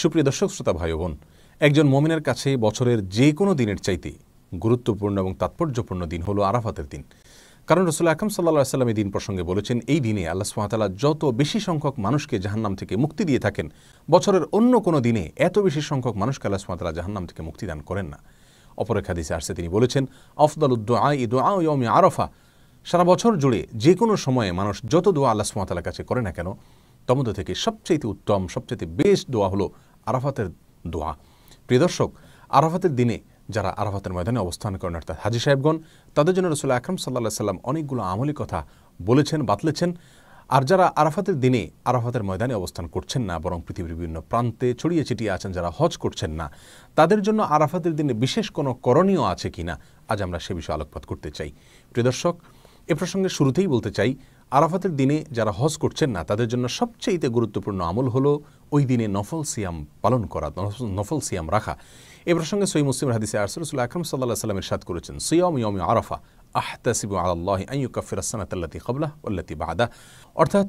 সুপ্রিয় দর্শক শ্রোতা ভাই বোন, একজন মুমিনের কাছে বছরের যে কোনো দিনের চাইতে গুরুত্বপূর্ণ এবং তাৎপর্যপূর্ণ দিন হলো আরাফাতের দিন। কারণ রাসূল আকরাম সাল্লাল্লাহু আলাইহি ওয়াসাল্লাম এই দিন প্রসঙ্গে বলেছেন, এই দিনে আল্লাহ সুবহানাহু ওয়া তাআলা যত বেশি সংখ্যক মানুষকে জাহান্নাম থেকে মুক্তি দিয়ে থাকেন, বছরের অন্য কোনো দিনে এত বেশি সংখ্যক মানুষকে আল্লাহ সুবহানাহু ওয়া তাআলা জাহান্নাম থেকে মুক্তি দান করেন না। অপর এক হাদিসে আসছে, তিনি বলেছেন, আফদালুদ দুআই দুআউ ইয়াউমি আরাফা। সারা বছর জুড়ে যে কোনো সময়ে মানুষ যত দোয়া আল্লাহ সুবহানাহু ওয়া তাআলার কাছে করে না কেন, তার মধ্যে থেকে সবচেয়ে উত্তম, সবচেয়ে বেস্ট দোয়া হলো আরাফাতের দোয়া। প্রিয় দর্শক, আরাফাতের দিনে যারা আরাফাতের ময়দানে অবস্থান করেন অর্থাৎ হাজী সাহেবগণ, তাদের জন্য রাসূল আকরাম সাল্লাল্লাহু আলাইহি ওয়াসাল্লাম অনেকগুলো আমলি কথা বলেছেন, বাতলেছেন। আর যারা আরাফাতের দিনে আরাফাতের ময়দানে অবস্থান করছেন না, বরং পৃথিবীর বিভিন্ন প্রান্তে ছড়িয়ে ছিটিয়ে আছেন, যারা হজ করছেন না, তাদের জন্য আরাফাতের দিনে বিশেষ কোনো করণীয় আছে কিনা, আজ আমরা সে বিষয়ে আলোকপাত করতে চাই। প্রিয় দর্শক, এ প্রসঙ্গে শুরুতেই বলতে চাই, আরাফাতের দিনে যারা হজ করছেন না, তাদের জন্য সবচেয়ে গুরুত্বপূর্ণ আমল হলো ওই দিনে নফল সিয়াম পালন করা, নফল সিয়াম রাখা। এ প্রসঙ্গে সহিহ মুসলিমের হাদিসে আসছে, রাসূল আকরাম সাল্লাল্লাহু আলাইহি ওয়াসাল্লাম ইরশাদ করেছেন, সিয়াম ইয়াউমি আরাফা আহতাসিবু আলাল্লাহি আন ইউকাফিরা আস-সানাতা আল্লাতী ক্বাবলাহু ওয়াল্লাতী বা'দাহু। অর্থাৎ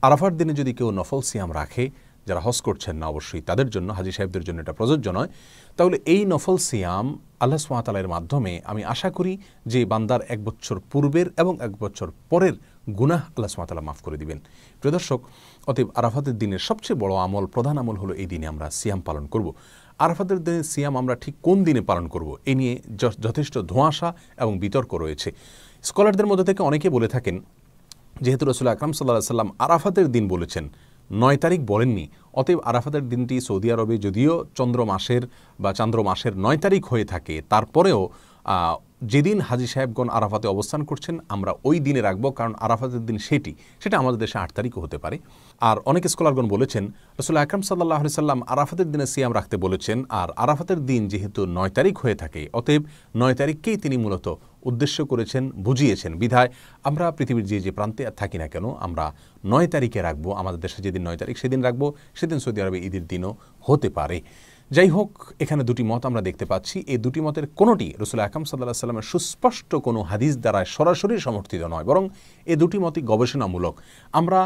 আরাফার দিনে যদি কেউ নফল সিয়াম রাখে, যারা হজ করছেন না অবশ্যই তাদের জন্য, হাজী সাহেবদের জন্য এটা প্রযোজ্য নয়, তাহলে এই নফল সিয়াম আল্লাহ সুবহানাহু ওয়া তাআলার মাধ্যমে আমি আশা করি যে বান্দার এক বছর পূর্বের এবং এক বছর পরের গুনাহ আল্লাহ সুবহানাহু ওয়া তাআলা মাফ করে দিবেন। প্রিয় দর্শক, অতএব আরাফাতের দিনের সবচেয়ে বড় আমল, প্রধান আমল হলো এই দিনে আমরা সিয়াম পালন করব। আরাফাতের দিনে সিয়াম আমরা ঠিক কোন দিনে পালন করব, এ নিয়ে যথেষ্ট ধোঁয়াশা এবং বিতর্ক রয়েছে। স্কলারদের মধ্যে থেকে অনেকে বলে থাকেন, যেহেতু রাসূল আকরাম সাল্লাল্লাহু আলাইহি ওয়াসাল্লাম আরাফাতের দিন বলেছেন, 9 তারিখ বলেননি, অতএব আরাফাতের দিনটি সৌদি আরবে যদিও চন্দ্র মাসের 9 তারিখ হয়ে থাকে, তারপরেও যেদিন হাজী সাহেবগণ আরাফাতে অবস্থান করছেন আমরা ওই দিনে রাখবো, কারণ আরাফাতের দিন সেটা আমাদের দেশে 8 তারিখও হতে পারে। আর অনেক স্কলারগণ বলেছেন, রাসূল আকরাম সাল্লাল্লাহু আলাইহি ওয়াসাল্লাম আরাফাতের দিনে সিয়াম রাখতে বলেছেন, আর আরাফাতের দিন যেহেতু 9 তারিখ হয়ে থাকে, অতএব 9 তারিখকেই তিনি মূলত উদ্দেশ্য করেছেন, বুঝিয়েছেন। বিধায় আমরা পৃথিবীর যে প্রান্তে থাকি না কেন, আমরা 9 তারিখে রাখবো। আমাদের দেশে যেদিন 9 তারিখ সেদিন রাখবো, সেদিন সৌদি আরবে ঈদের দিনও হতে পারে। যাই হোক, এখানে দুটি মত আমরা দেখতে পাচ্ছি। এই দুটি মতের কোনোটি রাসূল আকরাম সাল্লাল্লাহু আলাইহি ওয়াসাল্লামের সুস্পষ্ট কোনো হাদিস দ্বারা সরাসরি সমর্থিত নয়, বরং এই দুটি মতই গবেষণামূলক। আমরা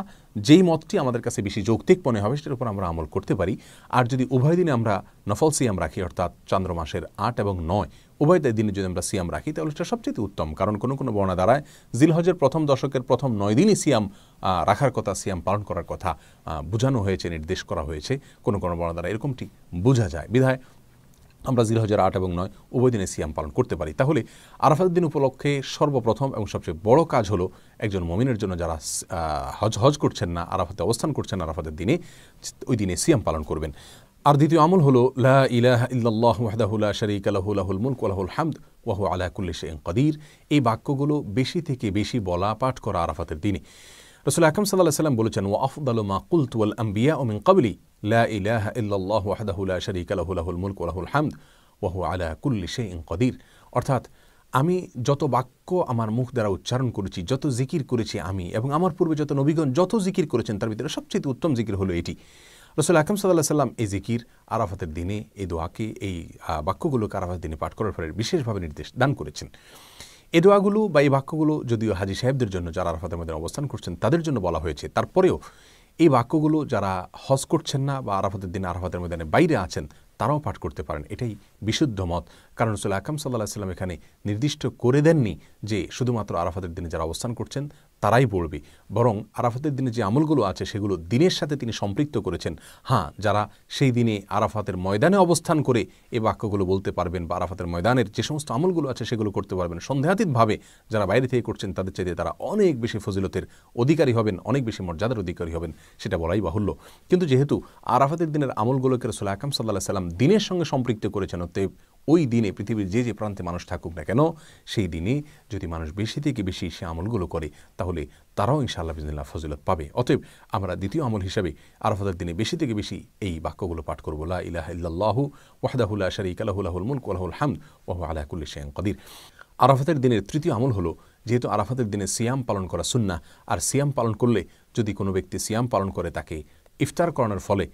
যেই মতটি আমাদের কাছে বেশি যৌক্তিক মনে হবে সেটার উপর আমরা আমল করতে পারি। আর যদি উভয় দিনে আমরা নফল সিয়াম রাখি, অর্থাৎ চন্দ্র মাসের 8 এবং 9 উভয় দিনে যদি আমরা সিয়াম রাখি, তাহলে সেটা সবচেয়ে উত্তম। কারণ কোনো কোনো বর্ণনা দ্বারায় জিলহজের প্রথম দশকের প্রথম 9 দিনই সিয়াম রাখার কথা, সিয়াম পালন করার কথা বোঝানো হয়েছে, নির্দেশ করা হয়েছে। কোনো কোনো বর্ণনা দ্বারা এরকমটি বোঝা যায়। বিধায় আমরা জিলহজের 8 এবং 9 উভয় দিনে সিয়াম পালন করতে পারি। তাহলে আরাফাতের দিন উপলক্ষে সর্বপ্রথম এবং সবচেয়ে বড় কাজ হলো একজন মুমিনের জন্য যারা হজ করছেন না, আরাফাতে অবস্থান করছেন আরাফাতের দিনে, ওই দিনে সিয়াম পালন করবেন। আর দ্বিতীয় আমল হলো লা ইলাহা ইল্লাল্লাহু ওয়াহদাহু লা শারীকা লাহু লাহুল মুলকু ওয়া লাহুল হামদ ওয়া হুয়া আলা কুল্লি শাইইন কাদির। এই বাক্যগুলো বেশি থেকে বেশি বলা, পাঠ করা আরাফাতের দিনে। রাসূল আকরাম সাল্লাল্লাহু আলাইহি ওয়াসাল্লাম বলেছেন, ওয়া আফদালু মা কুলতু ওয়াল আম্বিয়াউ মিন ক্বাবলি লা ইলাহা ইল্লাল্লাহু ওয়াহদাহু লা শারীকা লাহু লাহুল মুলকু ওয়া লাহুল হামদ ওয়া হুয়া আলা কুল্লি শাইইন কাদির। অর্থাৎ আমি যত বাক্য আমার মুখ দ্বারা উচ্চারণ করেছি, যত জিকির করেছি আমি, এবং আমার পূর্বে যত নবীগণ যত জিকির করেছেন, তার ভিতরে সবচেয়ে উত্তম জিকির হলো এটি। রাসূল আকরাম সাল্লাল্লাহু আলাইহি ওয়াসাল্লাম এই জিকির আরাফাতের দিনে, এই দোয়াকে, এই বাক্যগুলোকে আরাফাতের দিনে পাঠ করার ফলে বিশেষভাবে নির্দেশ দান করেছেন। এই দোয়াগুলো বা এই বাক্যগুলো যদিও হাজী সাহেবদের জন্য, যারা আরাফাতের মধ্যে অবস্থান করছেন তাদের জন্য বলা হয়েছে, তারপরেও এই বাক্যগুলো যারা হজ করছেন না বা আরাফাতের দিনে আরাফাতের ময়দানে বাইরে আছেন তারাও পাঠ করতে পারেন। এটাই বিশুদ্ধ মত। কারণ রাসূল আকরাম সাল্লাল্লাহু আলাইহি ওয়াসাল্লাম এখানে নির্দিষ্ট করে দেননি যে শুধুমাত্র আরাফাতের দিনে যারা অবস্থান করছেন তারাই পড়বে, বরং আরাফাতের দিনে যে আমলগুলো আছে সেগুলো দিনের সাথে তিনি সম্পৃক্ত করেছেন। হ্যাঁ, যারা সেই দিনে আরাফাতের ময়দানে অবস্থান করে এই বাক্যগুলো বলতে পারবেন বা আরাফাতের ময়দানের যে সমস্ত আমলগুলো আছে সেগুলো করতে পারবেন, সন্দেহাতীতভাবে যারা বাইরে থেকে করছেন তাদের চাইতে তারা অনেক বেশি ফজিলতের অধিকারী হবেন, অনেক বেশি মর্যাদার অধিকারী হবেন, সেটা বলাই বাহুল্য। কিন্তু যেহেতু আরাফাতের দিনের আমলগুলোকে রাসূল আকরাম সাল্লাল্লাহু আলাইহি ওয়াসাল্লাম দিনের সঙ্গে সম্পৃক্ত করেছেন, অতএব ওই দিনে পৃথিবীর যে প্রান্তে মানুষ থাকুক না কেন, সেই দিনে যদি মানুষ বেশি থেকে বেশি সে আমলগুলো করে, তাহলে তারাও ইনশাআল্লাহ বিইজনিল্লাহ ফজিলত পাবে। অতএব আমরা দ্বিতীয় আমল হিসাবে আরাফাতের দিনে বেশি থেকে বেশি এই বাক্যগুলো পাঠ করব, লা ইলাহা ইল্লাল্লাহু ওয়াহদাহু লা শারীকা লাহু লাহুল মুলকু ওয়া লাহুল হামদ ওয়া হুয়া আলা কুল্লি শাইইন কাদির। আরাফাতের দিনের তৃতীয় আমল হলো, যেহেতু আরাফাতের দিনে সিয়াম পালন করা সুন্নাহ, আর সিয়াম পালন করলে যদি কোনো ব্যক্তি সিয়াম পালন করে তাকে ইফতার করানোর ফলে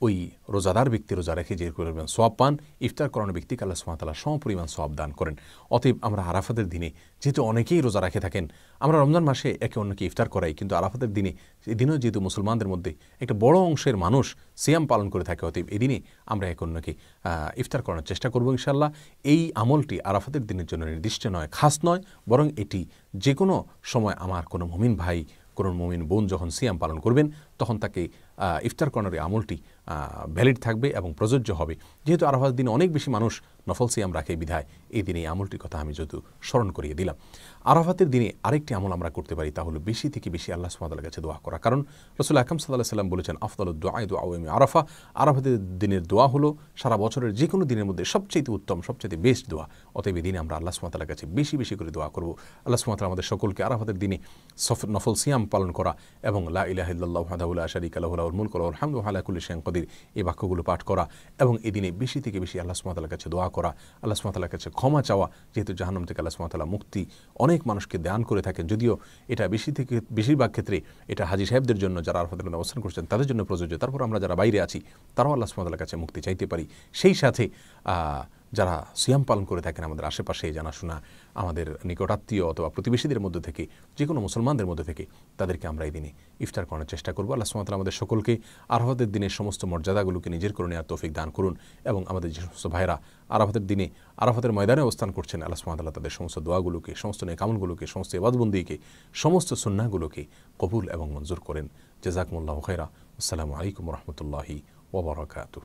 ওই রোজাদার ব্যক্তি রোজা রেখে যে পরিমাণ সওয়াব পান, ইফতার করানো ব্যক্তিকে আল্লাহ সুবহানাহু ওয়া তাআলা সমপরিমাণ সওয়াব দান করেন। অতএব আমরা আরাফাতের দিনে, যেহেতু অনেকেই রোজা রেখে থাকেন, আমরা রমজান মাসে একে অন্যকে ইফতার করাই, কিন্তু আরাফাতের দিনে, এই দিনেও যেহেতু মুসলমানদের মধ্যে একটা বড় অংশের মানুষ সিয়াম পালন করে থাকে, অতএব এই দিনে আমরা একে অন্যকে ইফতার করানোর চেষ্টা করবো ইনশাআল্লাহ। এই আমলটি আরাফাতের দিনের জন্য নির্দিষ্ট নয়, খাস নয়, বরং এটি যে কোনো সময় আমার কোনো মুমিন ভাই, কোনো মুমিন বোন যখন সিয়াম পালন করবেন, তখন তাকে ইফতার করানোর এই আমলটি ভ্যালিড থাকবে এবং প্রযোজ্য হবে। যেহেতু আরাফাতের দিনে অনেক বেশি মানুষ নফল সিয়াম রাখে, বিধায় এই দিনে এই আমলটির কথা আমি যেহেতু স্মরণ করিয়ে দিলাম। আরাফাতের দিনে আরেকটি আমল আমরা করতে পারি, তা হলো বেশি থেকে বেশি আল্লাহ সুবহানাহু ওয়া তাআলার কাছে দোয়া করা। কারণ রাসূল আকরাম সাল্লাল্লাহু আলাইহি ওয়াসাল্লাম বলেছেন, আফদালুদ দুআ দুআউ ইয়াউমি আরাফা। আরাফাতের দিনের দোয়া হলো সারা বছরের যে কোনো দিনের মধ্যে সবচেয়ে উত্তম, সবচেয়ে বেস্ট দোয়া। অতএব এই দিনে আমরা আল্লাহ সুবহানাহু ওয়া তাআলার কাছে বেশি বেশি করে দোয়া করব। আল্লাহ সুবহানাহু ওয়া তাআলা আমাদের সকলকে আরাফাতের দিনে নফল সিয়াম পালন করা এবং লা ইলাহা ইল্লাল্লাহু ওয়াহদাহু লা শারীকা লাহু লাহুল মুলকু ওয়া লাহুল হামদু ওয়া হুয়া আলা কুল্লি শাইইন কাদির, এই বাক্যগুলো পাঠ করা এবং এই দিনে বেশি থেকে বেশি আল্লাহ সুবহানাহু ওয়া তাআলার কাছে দোয়া করা, আল্লাহ সুবহানাহু ওয়া তাআলার কাছে ক্ষমা চাওয়া। যেহেতু জাহান্নাম থেকে আল্লাহ সুবহানাহু ওয়া তাআলা মুক্তি অনেক মানুষকে দান করে থাকেন, যদিও এটা বেশিরভাগ ক্ষেত্রে এটা হাজী সাহেবদের জন্য, যারা আরাফাতের দিনে অবস্থান করছেন তাদের জন্য প্রযোজ্য। তারপর আমরা যারা বাইরে আছি তারাও আল্লাহ সুবহানাহু ওয়া তাআলার কাছে মুক্তি চাইতে পারি। সেই সাথে যারা সিয়াম পালন করে থাকেন আমাদের আশেপাশে জানাশোনা, আমাদের নিকটাত্মীয় অথবা প্রতিবেশীদের মধ্যে থেকে, যে কোনো মুসলমানদের মধ্যে থেকে, তাদেরকে আমরা এই দিনে ইফতার করার চেষ্টা করবো। আল্লাহ সুবহানাহু ওয়া তাআলা আমাদের সকলকে আরাফাতের দিনের সমস্ত মর্যাদাগুলোকে নিজের করে নেওয়ার তৌফিক দান করুন এবং আমাদের যে সমস্ত ভাইরা আরাফাতের দিনে আরাফাতের ময়দানে অবস্থান করছেন, আল্লাহ সুবহানাহু ওয়া তাআলা তাদের সমস্ত দোয়াগুলোকে, সমস্ত নেক আমলগুলোকে, সমস্ত ইবাদতবন্দিকে, সমস্ত সুন্নাহগুলোকে কবুল এবং মঞ্জুর করেন। জাযাকুমুল্লাহু খায়রা। আসসালামু আলাইকুম ওয়া রাহমাতুল্লাহি ওয়া বারাকাতুহু।